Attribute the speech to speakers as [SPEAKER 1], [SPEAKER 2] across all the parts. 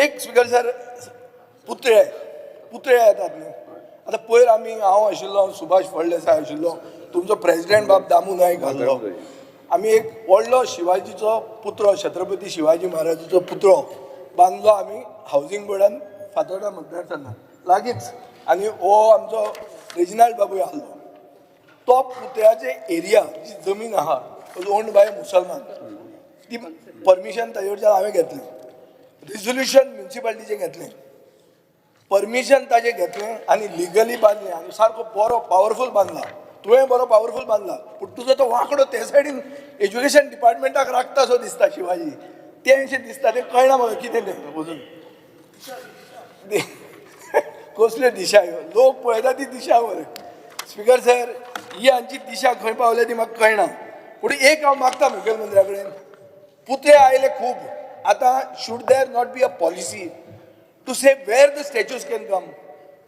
[SPEAKER 1] एक speaker sir पुतळे येतात न्ही. आतां पयर हांव आशिल्लो, सुभाष फळदेसाय आशिल्लो, तुमचो प्रेसिडेंट बाब दामू नायक आसलो. आमी एक व्हडलो शिवाजीचो पुतळो, छत्रपती शिवाजी महाराजाचो पुतळो बांदलो आमी हावजींग बोर्डान फातोर्डा मतदारसंघात लागींच. आनी हो आमचो रेजिनाल्ड बाबूय आसलो. तो पुतळ्याचे एरिया जी जमीन आहा ओन्ड बाय मुसलमान, ती परमिशन ताजे कडच्यान हांवें घेतलें. रिझोल्युशन म्युन्सिपालिटीचें घेतलें, परमिशन ताजें घेतलें आनी लिगली बांदलें आनी सारको बरो पावरफूल बांदला. तुवें बरो पावरफूल बांदला, पूण तुजो तो वांकडो ते सायडीन एज्युकेशन डिपार्टमेंटाक राखता सो दिसता शिवाजी. तें अशें दिसता, तें कळना म्हाका कितें तें अजून. कसल्यो दिशा ह्यो, लोक पळयता ती दिशा मरे. स्पीकर सर, ही हांची दिशा खंय पावल्या ती म्हाका कळना. पूण एक हांव मागता मुखेलमंत्र्या कडेन, पुतळे आयले खूब, आतां should there not be a policy to say where the statues can come.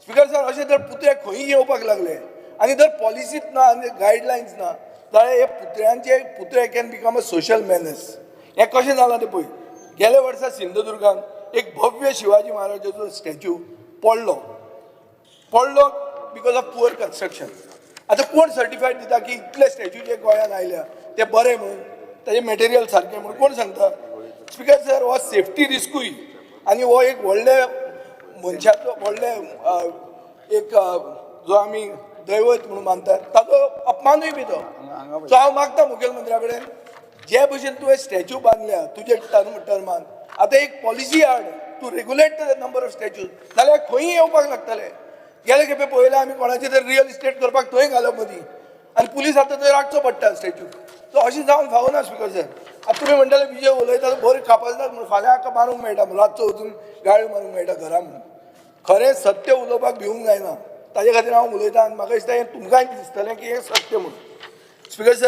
[SPEAKER 1] Speaker sir, अशें जर पुतळे खंयी येवपाक लागले आनी जर पॉलिसीच ना आनी गायडलायन्स ना जाल्यार हे पुतळे कॅन बिकम अ सोशल मेनस. हें कशें जालां तें पळय. गेल्या वर्सा सिंधुदुर्गान एक भव्य शिवाजी महाराजाचो स्टॅच्यू पडलो बिकॉज ऑफ पुअर कन्स्ट्रक्शन. आतां कोण सर्टिफायड दिता की इतले स्टॅच्यू जे गोंयांत आयल्या ते बरे म्हणून, ताजें मटेरियल सारकें म्हणून कोण सांगता? स्पीकर सर, हो सेफ्टी रिस्कूय आनी हो एक व्हडले मनशाचो व्हडले एक जो आमी दैवत म्हणून मानतात ताचो अपमानूय बी तो. सो हांव मागता मुखेलमंत्र्या कडेन, जे भशेन तुवें स्टॅच्यू बांदल्या तुजे टर्मान, आतां एक पॉलिसी हाड to regulate the number of statues, नाल्यार खंयी येवपाक लागतले. गेले खेपे पळयलें आमी कोणाचें तरी रियल इस्टेट करपाक थंय घालप मदीं आनी पुलीस आतां थंय राखचो पडटा स्टॅच्यू. सो अशें जावन फावना स्पीकर सर. आतां तुमी म्हणटाले विजय उलयता बरें कापायतात म्हणून, फाल्यां हाका मारूंक मेळटा म्हणून, रातचो वचून गाळ्यो मारूंक मेळटा घरा म्हणून. खरें सत्य उलोवपाक भिवूंक जायना. ताजे खातीर हांव उलयतां आनी म्हाका दिसता हें तुमकांय दिसतलें की हें सत्य म्हणून. Speaker sir,